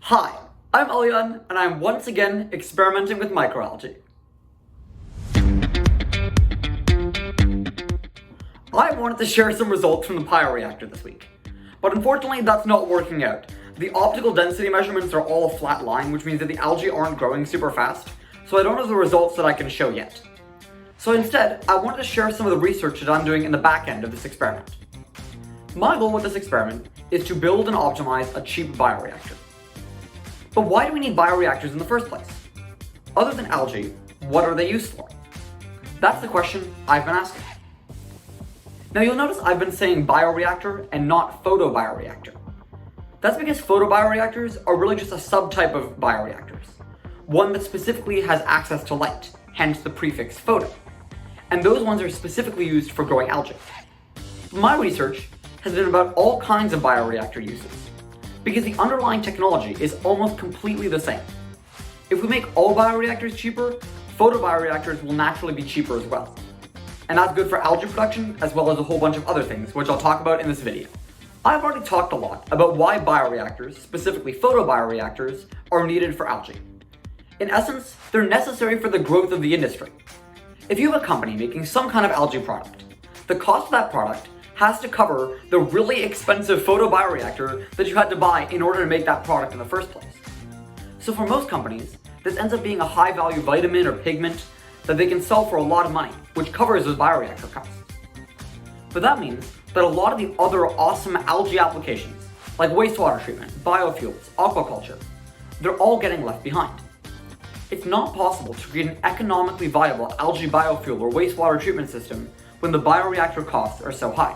Hi, I'm Elyon, and I'm once again experimenting with microalgae. I wanted to share some results from the bioreactor this week, but unfortunately that's not working out. The optical density measurements are all a flat line, which means that the algae aren't growing super fast, so I don't have the results that I can show yet. So instead, I wanted to share some of the research that I'm doing in the back end of this experiment. My goal with this experiment is to build and optimize a cheap bioreactor. But why do we need bioreactors in the first place? Other than algae, what are they used for? That's the question I've been asking. Now you'll notice I've been saying bioreactor and not photobioreactor. That's because photobioreactors are really just a subtype of bioreactors, one that specifically has access to light, hence the prefix photo. And those ones are specifically used for growing algae. My research has been about all kinds of bioreactor uses, because the underlying technology is almost completely the same. If we make all bioreactors cheaper, photobioreactors will naturally be cheaper as well. And that's good for algae production as well as a whole bunch of other things, which I'll talk about in this video. I've already talked a lot about why bioreactors, specifically photobioreactors, are needed for algae. In essence, they're necessary for the growth of the industry. If you have a company making some kind of algae product, the cost of that product has to cover the really expensive photobioreactor that you had to buy in order to make that product in the first place. So for most companies, this ends up being a high-value vitamin or pigment that they can sell for a lot of money, which covers those bioreactor costs. But that means that a lot of the other awesome algae applications, like wastewater treatment, biofuels, aquaculture, they're all getting left behind. It's not possible to create an economically viable algae biofuel or wastewater treatment system when the bioreactor costs are so high.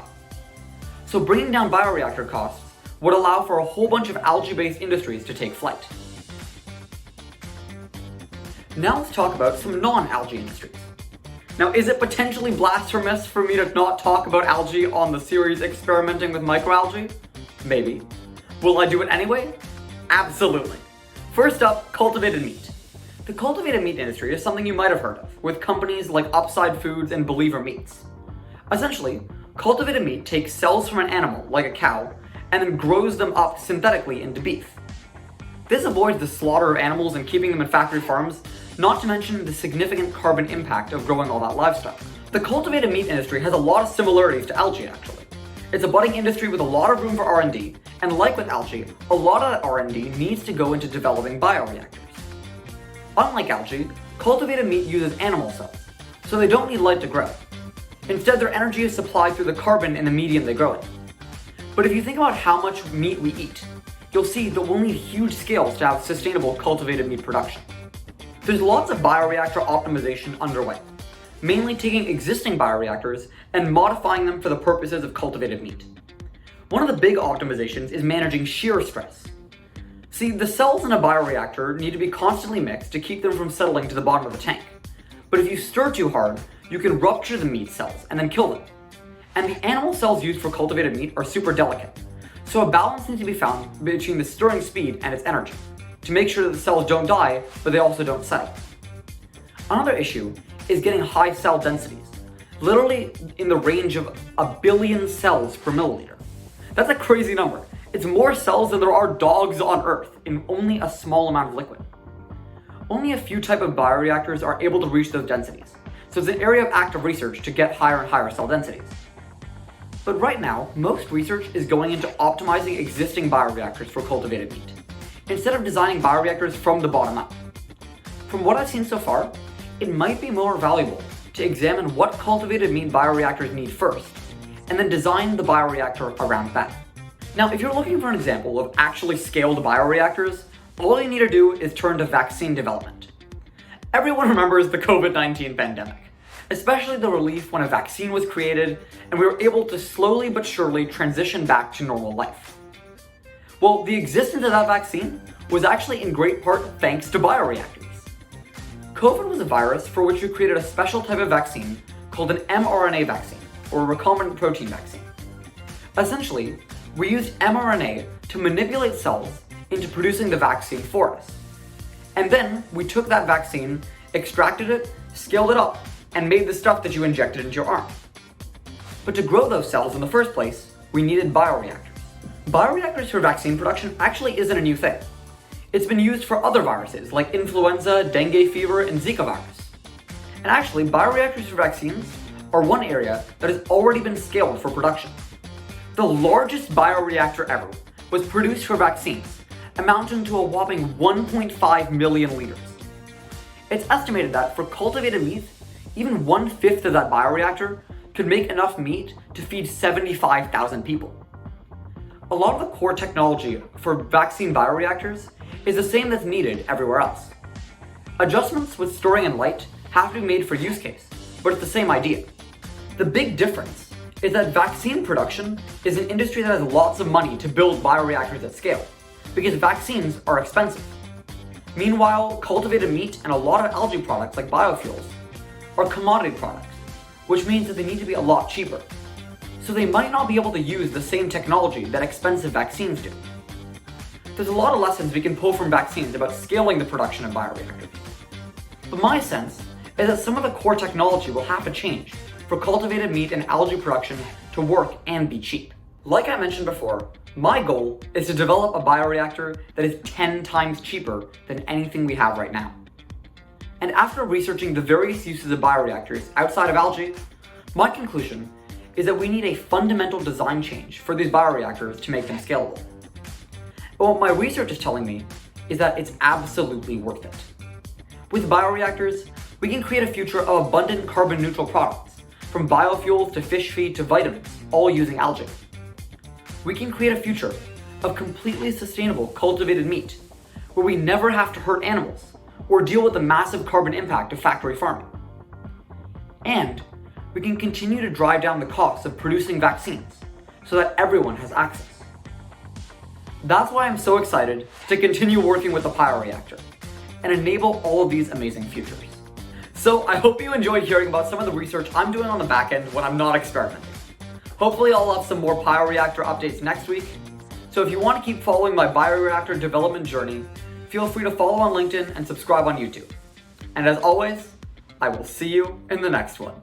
So bringing down bioreactor costs would allow for a whole bunch of algae-based industries to take flight. Now let's talk about some non-algae industries. Now, is it potentially blasphemous for me to not talk about algae on the series Experimenting with Microalgae? Maybe. Will I do it anyway? Absolutely. First up, cultivated meat. The cultivated meat industry is something you might have heard of, with companies like Upside Foods and Believer Meats. Essentially, cultivated meat takes cells from an animal, like a cow, and then grows them up synthetically into beef. This avoids the slaughter of animals and keeping them in factory farms, not to mention the significant carbon impact of growing all that livestock. The cultivated meat industry has a lot of similarities to algae, actually. It's a budding industry with a lot of room for R&D, and like with algae, a lot of that R&D needs to go into developing bioreactors. Unlike algae, cultivated meat uses animal cells, so they don't need light to grow. Instead, their energy is supplied through the carbon in the medium they grow in. But if you think about how much meat we eat, you'll see that we'll need huge scales to have sustainable cultivated meat production. There's lots of bioreactor optimization underway, mainly taking existing bioreactors and modifying them for the purposes of cultivated meat. One of the big optimizations is managing shear stress. See, the cells in a bioreactor need to be constantly mixed to keep them from settling to the bottom of the tank. But if you stir too hard, you can rupture the meat cells and then kill them. And the animal cells used for cultivated meat are super delicate, so a balance needs to be found between the stirring speed and its energy, to make sure that the cells don't die, but they also don't settle. Another issue is getting high cell densities, literally in the range of 1 billion cells per milliliter. That's a crazy number. It's more cells than there are dogs on Earth in only a small amount of liquid. Only a few types of bioreactors are able to reach those densities, so it's an area of active research to get higher and higher cell densities. But right now, most research is going into optimizing existing bioreactors for cultivated meat, instead of designing bioreactors from the bottom up. From what I've seen so far, it might be more valuable to examine what cultivated meat bioreactors need first, and then design the bioreactor around that. Now, if you're looking for an example of actually scaled bioreactors, all you need to do is turn to vaccine development. Everyone remembers the COVID-19 pandemic, especially the relief when a vaccine was created and we were able to slowly but surely transition back to normal life. Well, the existence of that vaccine was actually in great part thanks to bioreactors. COVID was a virus for which we created a special type of vaccine called an mRNA vaccine, or a recombinant protein vaccine. Essentially, we used mRNA to manipulate cells into producing the vaccine for us. And then we took that vaccine, extracted it, scaled it up, and made the stuff that you injected into your arm. But to grow those cells in the first place, we needed bioreactors. Bioreactors for vaccine production actually isn't a new thing. It's been used for other viruses like influenza, dengue fever, and Zika virus. And actually, bioreactors for vaccines are one area that has already been scaled for production. The largest bioreactor ever was produced for vaccines, amounting to a whopping 1.5 million liters. It's estimated that for cultivated meat, even 1/5 of that bioreactor could make enough meat to feed 75,000 people. A lot of the core technology for vaccine bioreactors is the same that's needed everywhere else. Adjustments with storing in light have to be made for use case, but it's the same idea. The big difference is that vaccine production is an industry that has lots of money to build bioreactors at scale, because vaccines are expensive. Meanwhile, cultivated meat and a lot of algae products like biofuels are commodity products, which means that they need to be a lot cheaper. So they might not be able to use the same technology that expensive vaccines do. There's a lot of lessons we can pull from vaccines about scaling the production of bioreactors. But my sense is that some of the core technology will have to change for cultivated meat and algae production to work and be cheap. Like I mentioned before, my goal is to develop a bioreactor that is 10 times cheaper than anything we have right now. And after researching the various uses of bioreactors outside of algae, my conclusion is that we need a fundamental design change for these bioreactors to make them scalable. But what my research is telling me is that it's absolutely worth it. With bioreactors, we can create a future of abundant carbon neutral products, from biofuels to fish feed to vitamins, all using algae. We can create a future of completely sustainable cultivated meat, where we never have to hurt animals or deal with the massive carbon impact of factory farming. And we can continue to drive down the costs of producing vaccines so that everyone has access. That's why I'm so excited to continue working with the bioreactor and enable all of these amazing futures. So I hope you enjoyed hearing about some of the research I'm doing on the back end when I'm not experimenting. Hopefully I'll have some more bioreactor updates next week. So if you want to keep following my bioreactor development journey, feel free to follow on LinkedIn and subscribe on YouTube. And as always, I will see you in the next one.